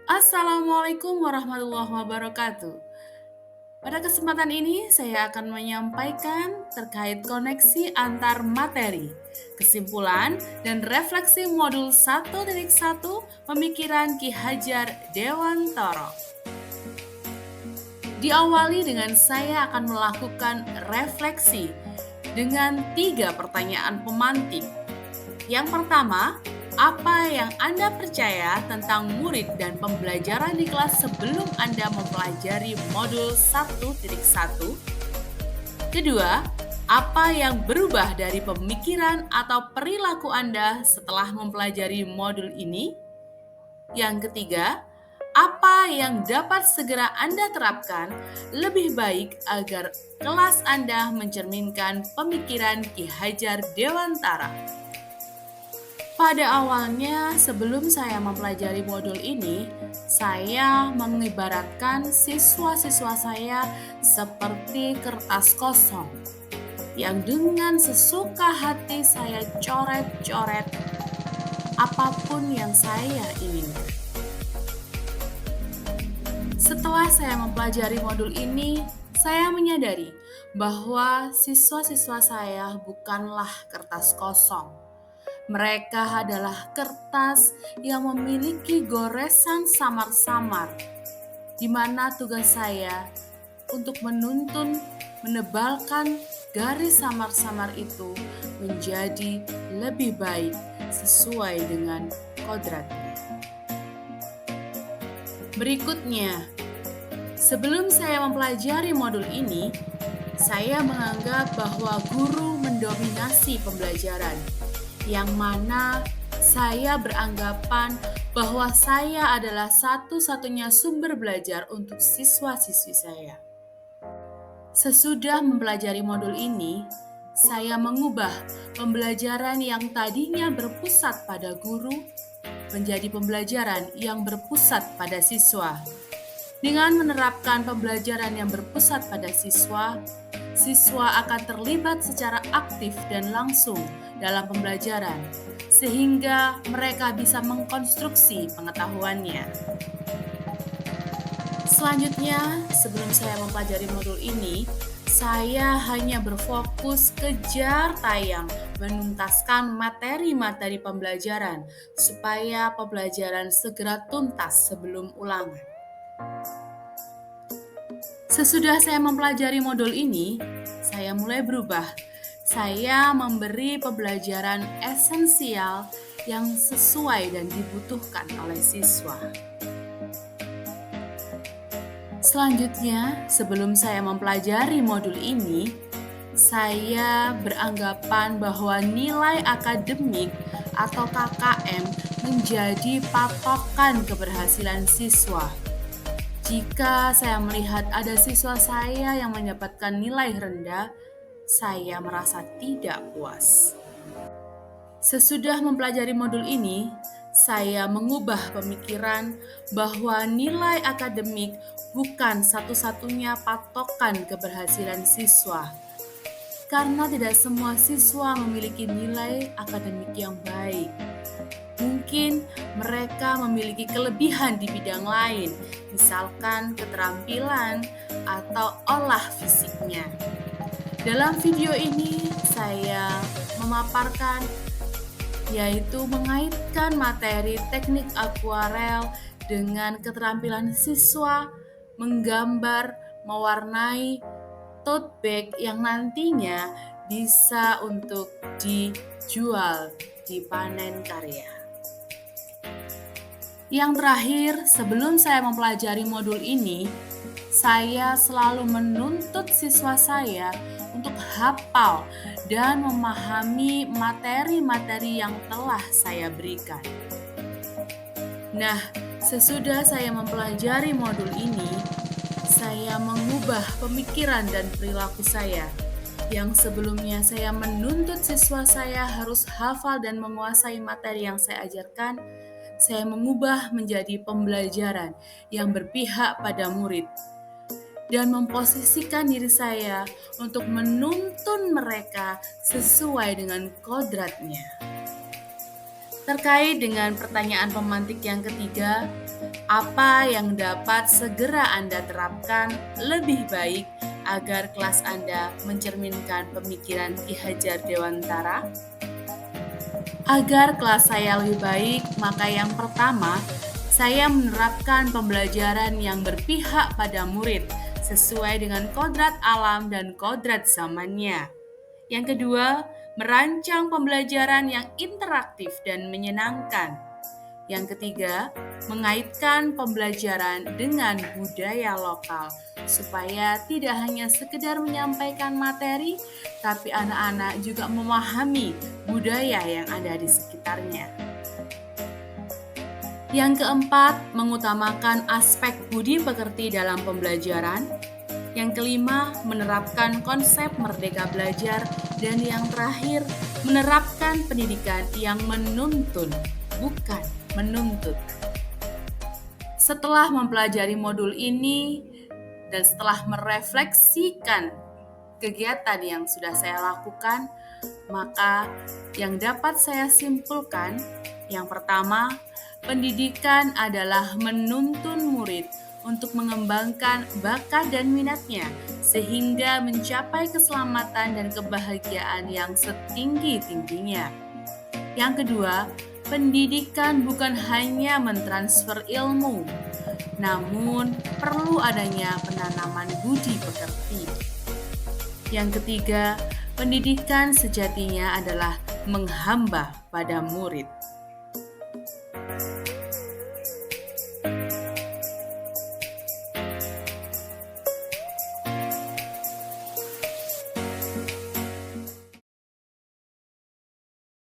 Assalamualaikum warahmatullahi wabarakatuh. Pada kesempatan ini, saya akan menyampaikan terkait koneksi antar materi, kesimpulan, dan refleksi modul 1.1 Pemikiran Ki Hajar Dewantara. Diawali dengan saya akan melakukan refleksi dengan 3 pertanyaan pemantik. Yang pertama, apa yang Anda percaya tentang murid dan pembelajaran di kelas sebelum Anda mempelajari modul 1.1? Kedua, apa yang berubah dari pemikiran atau perilaku Anda setelah mempelajari modul ini? Yang ketiga, apa yang dapat segera Anda terapkan lebih baik agar kelas Anda mencerminkan pemikiran Ki Hajar Dewantara? Pada awalnya, sebelum saya mempelajari modul ini, saya mengibaratkan siswa-siswa saya seperti kertas kosong yang dengan sesuka hati saya coret-coret apapun yang saya inginkan. Setelah saya mempelajari modul ini, saya menyadari bahwa siswa-siswa saya bukanlah kertas kosong. Mereka adalah kertas yang memiliki goresan samar-samar, di mana tugas saya untuk menebalkan garis samar-samar itu menjadi lebih baik sesuai dengan kodratnya. Berikutnya, sebelum saya mempelajari modul ini, saya menganggap bahwa guru mendominasi pembelajaran, yang mana saya beranggapan bahwa saya adalah satu-satunya sumber belajar untuk siswa-siswi saya. Sesudah mempelajari modul ini, saya mengubah pembelajaran yang tadinya berpusat pada guru menjadi pembelajaran yang berpusat pada siswa. Dengan menerapkan pembelajaran yang berpusat pada siswa, siswa akan terlibat secara aktif dan langsung dalam pembelajaran, sehingga mereka bisa mengkonstruksi pengetahuannya. Selanjutnya, sebelum saya mempelajari modul ini, saya hanya berfokus kejar tayang, menuntaskan materi-materi pembelajaran, supaya pembelajaran segera tuntas sebelum ulangan. Sesudah saya mempelajari modul ini, saya mulai berubah. Saya memberi pembelajaran esensial yang sesuai dan dibutuhkan oleh siswa. Selanjutnya, sebelum saya mempelajari modul ini, saya beranggapan bahwa nilai akademik atau KKM menjadi patokan keberhasilan siswa. Jika saya melihat ada siswa saya yang mendapatkan nilai rendah, saya merasa tidak puas. Sesudah mempelajari modul ini, saya mengubah pemikiran bahwa nilai akademik bukan satu-satunya patokan keberhasilan siswa. Karena tidak semua siswa memiliki nilai akademik yang baik. Mungkin mereka memiliki kelebihan di bidang lain, misalkan keterampilan atau olah fisiknya. Dalam video ini, saya memaparkan yaitu mengaitkan materi teknik akuarel dengan keterampilan siswa menggambar, mewarnai tote bag yang nantinya bisa untuk dijual di panen karya. Yang terakhir, sebelum saya mempelajari modul ini, saya selalu menuntut siswa saya untuk hafal dan memahami materi-materi yang telah saya berikan. Nah, sesudah saya mempelajari modul ini, saya mengubah pemikiran dan perilaku saya. Yang sebelumnya saya menuntut siswa saya harus hafal dan menguasai materi yang saya ajarkan, saya mengubah menjadi pembelajaran yang berpihak pada murid dan memposisikan diri saya untuk menuntun mereka sesuai dengan kodratnya. Terkait dengan pertanyaan pemantik yang ketiga, apa yang dapat segera Anda terapkan lebih baik agar kelas Anda mencerminkan pemikiran Ki Hajar Dewantara? Agar kelas saya lebih baik, maka yang pertama, saya menerapkan pembelajaran yang berpihak pada murid sesuai dengan kodrat alam dan kodrat zamannya. Yang kedua, merancang pembelajaran yang interaktif dan menyenangkan. Yang ketiga, mengaitkan pembelajaran dengan budaya lokal supaya tidak hanya sekedar menyampaikan materi, tapi anak-anak juga memahami budaya yang ada di sekitarnya. Yang keempat, mengutamakan aspek budi pekerti dalam pembelajaran. Yang kelima, menerapkan konsep merdeka belajar. Dan yang terakhir, menerapkan pendidikan yang menuntun, bukan menuntut. Setelah mempelajari modul ini dan setelah merefleksikan kegiatan yang sudah saya lakukan, maka yang dapat saya simpulkan, yang pertama, pendidikan adalah menuntun murid untuk mengembangkan bakat dan minatnya sehingga mencapai keselamatan dan kebahagiaan yang setinggi-tingginya. Yang kedua, pendidikan bukan hanya mentransfer ilmu, namun perlu adanya penanaman budi pekerti. Yang ketiga, pendidikan sejatinya adalah menghamba pada murid.